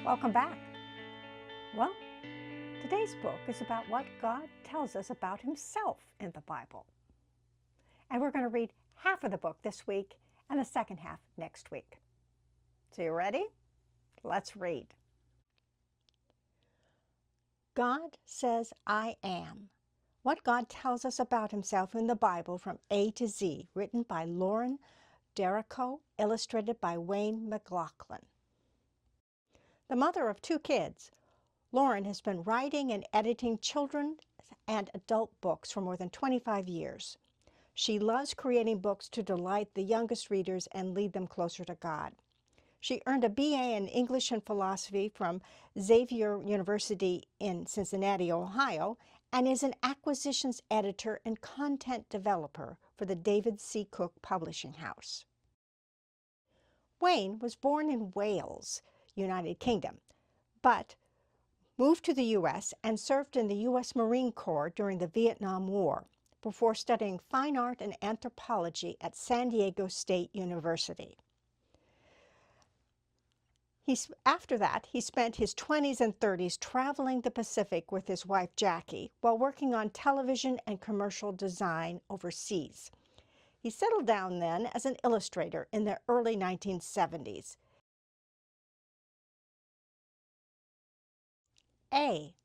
Welcome back. Well, today's book is about what God tells us about himself in the Bible. And we're going to read half of the book this week and the second half next week. So you ready? Let's read. God says, I am. What God tells us about himself in the Bible from A to Z, written by Lauren Derrico, illustrated by Wayne McLaughlin. The mother of 2 kids, Lauren has been writing and editing children's and adult books for more than 25 years. She loves creating books to delight the youngest readers and lead them closer to God. She earned a BA in English and Philosophy from Xavier University in Cincinnati, Ohio, and is an acquisitions editor and content developer for the David C. Cook Publishing House. Wayne was born in Wales, United Kingdom, but moved to the U.S. and served in the U.S. Marine Corps during the Vietnam War before studying fine art and anthropology at San Diego State University. After that, he spent his 20s and 30s traveling the Pacific with his wife Jackie while working on television and commercial design overseas. He settled down then as an illustrator in the early 1970s. A.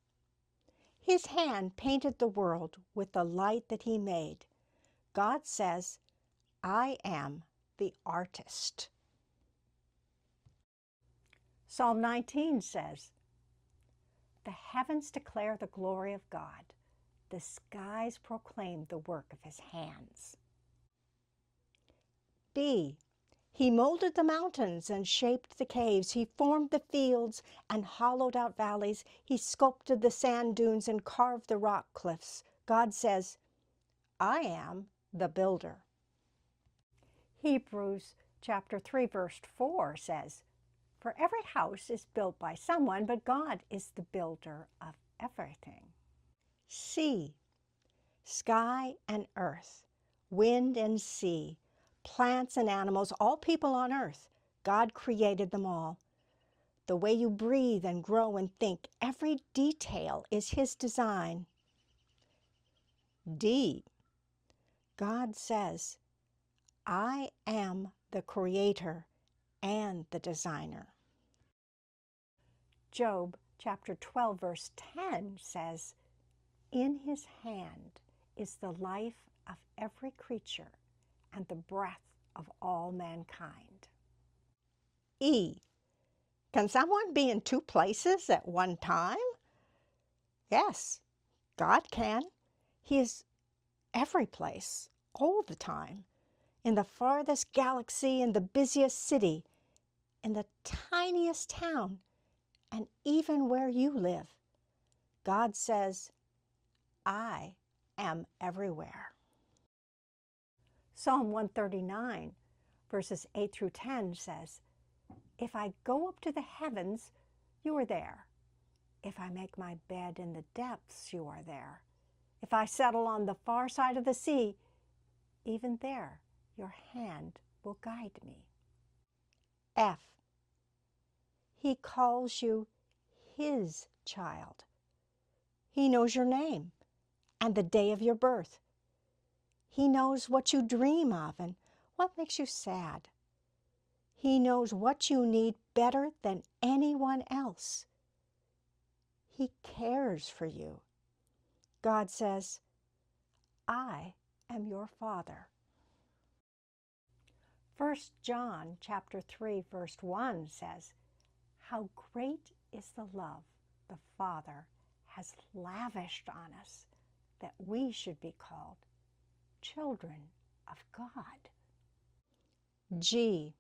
His hand painted the world with the light that he made. God says, I am the artist. Psalm 19 says, the heavens declare the glory of God. The skies proclaim the work of his hands. B. He molded the mountains and shaped the caves. He formed the fields and hollowed out valleys. He sculpted the sand dunes and carved the rock cliffs. God says, I am the builder. Hebrews chapter 3 verse 4 says, for every house is built by someone, but God is the builder of everything. C. Sky and earth, wind and sea, plants and animals, all people on earth. God created them all. The way you breathe and grow and think, every detail is his design. D. God says, I am the creator and the designer. Job chapter 12 verse 10 says, in his hand is the life of every creature and the breath of all mankind. E. Can someone be in 2 places at one time? Yes, God can. He is every place, all the time, in the farthest galaxy, in the busiest city, in the tiniest town, and even where you live. God says, I am everywhere. Psalm 139, verses 8 through 10 says, if I go up to the heavens, you are there. If I make my bed in the depths, you are there. If I settle on the far side of the sea, even there your hand will guide me. F. He calls you his child. He knows your name and the day of your birth. He knows what you dream of and what makes you sad. He knows what you need better than anyone else. He cares for you. God says, I am your Father. 1 John chapter 3 verse 1 says, how great is the love the Father has lavished on us that we should be called children of God. G.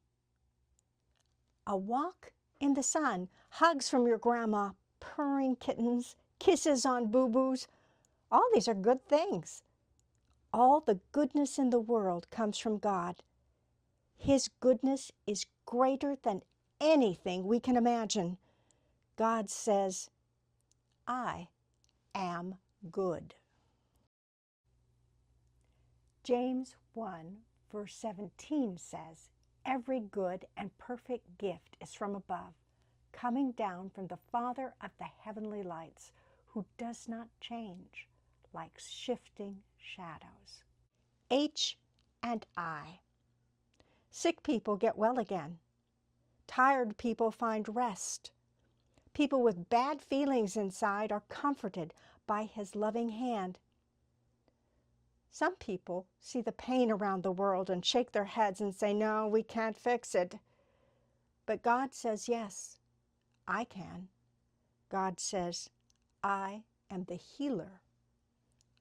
A walk in the sun, hugs from your grandma, purring kittens, kisses on boo-boos. All these are good things. All the goodness in the world comes from God. His goodness is greater than anything we can imagine. God says, I am good. James 1 verse 17 says, every good and perfect gift is from above, coming down from the Father of the heavenly lights, who does not change like shifting shadows. H and I. Sick people get well again. Tired people find rest. People with bad feelings inside are comforted by His loving hand. Some people see the pain around the world and shake their heads and say, "No, we can't fix it." But God says, "Yes, I can." God says, "I am the healer.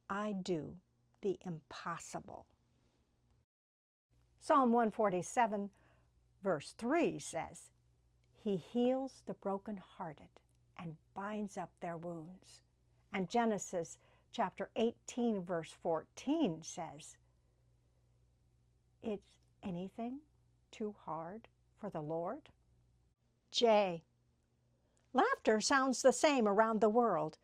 I do the impossible." Psalm 147, verse 3 says, "He heals the brokenhearted and binds up their wounds." And Genesis chapter 18, verse 14 says, "Is anything too hard for the Lord?" J. Laughter sounds the same around the world.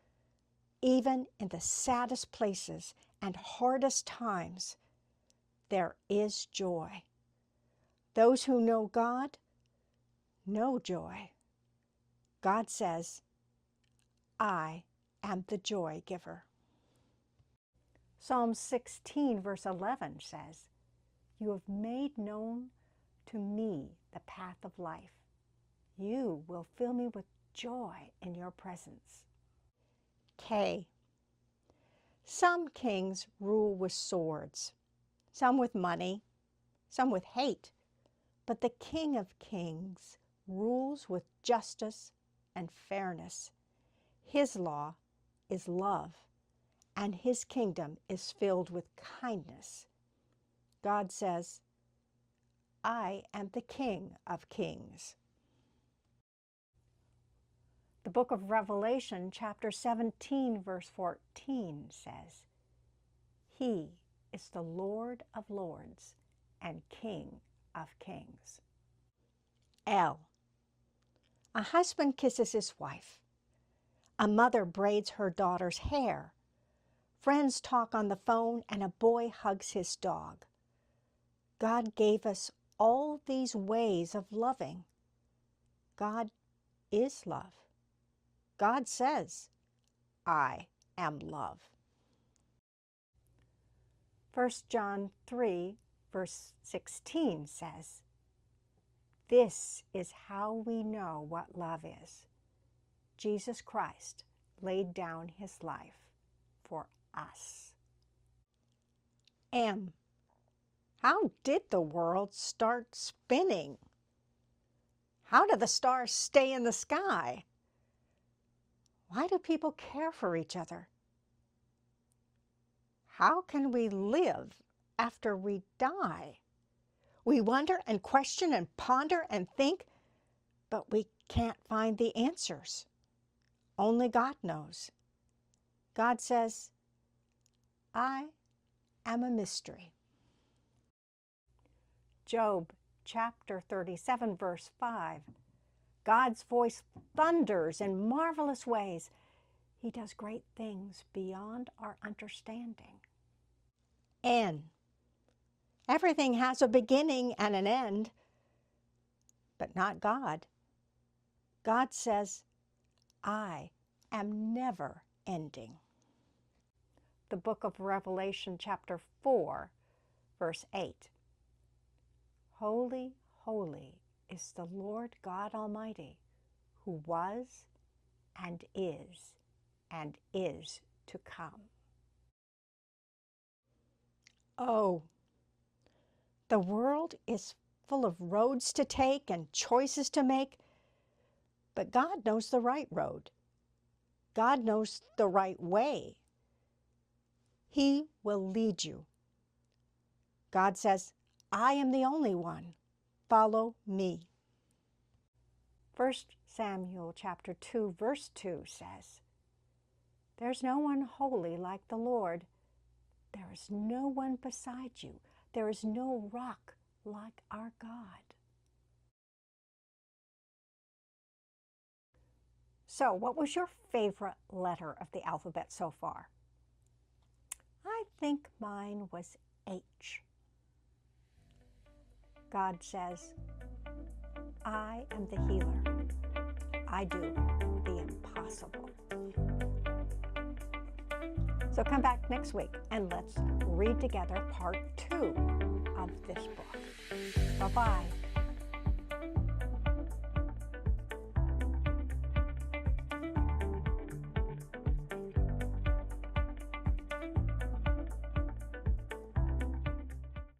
Even in the saddest places and hardest times, there is joy. Those who know God know joy. God says, "I am the joy giver." Psalm 16, verse 11 says, "You have made known to me the path of life. You will fill me with joy in your presence." K. Some kings rule with swords, some with money, some with hate, but the King of Kings rules with justice and fairness. His law is love, and His kingdom is filled with kindness. God says, "I am the King of Kings." The book of Revelation, chapter 17, verse 14 says, "He is the Lord of lords and King of kings." L. A husband kisses his wife. A mother braids her daughter's hair. Friends talk on the phone, and a boy hugs his dog. God gave us all these ways of loving. God is love. God says, "I am love." 1 John 3, verse 16 says, "This is how we know what love is. Jesus Christ laid down His life for us." M. How did the world start spinning? How do the stars stay in the sky? Why do people care for each other? How can we live after we die? We wonder and question and ponder and think, but we can't find the answers. Only God knows. God says, "I am a mystery." Job chapter 37, verse 5. God's voice thunders in marvelous ways. He does great things beyond our understanding. N. Everything has a beginning and an end, but not God. God says, "I am never ending." The book of Revelation, chapter 4, verse 8. "Holy, holy is the Lord God Almighty, who was and is to come." Oh, the world is full of roads to take and choices to make, but God knows the right road. God knows the right way. He will lead you. God says, "I am the only one. Follow me." 1 Samuel chapter 2, verse 2 says, "There's no one holy like the Lord. There is no one beside you. There is no rock like our God." So, what was your favorite letter of the alphabet so far? I think mine was H. God says, "I am the healer. I do the impossible. So come back next week and let's read together part 2 of this book. Bye-bye.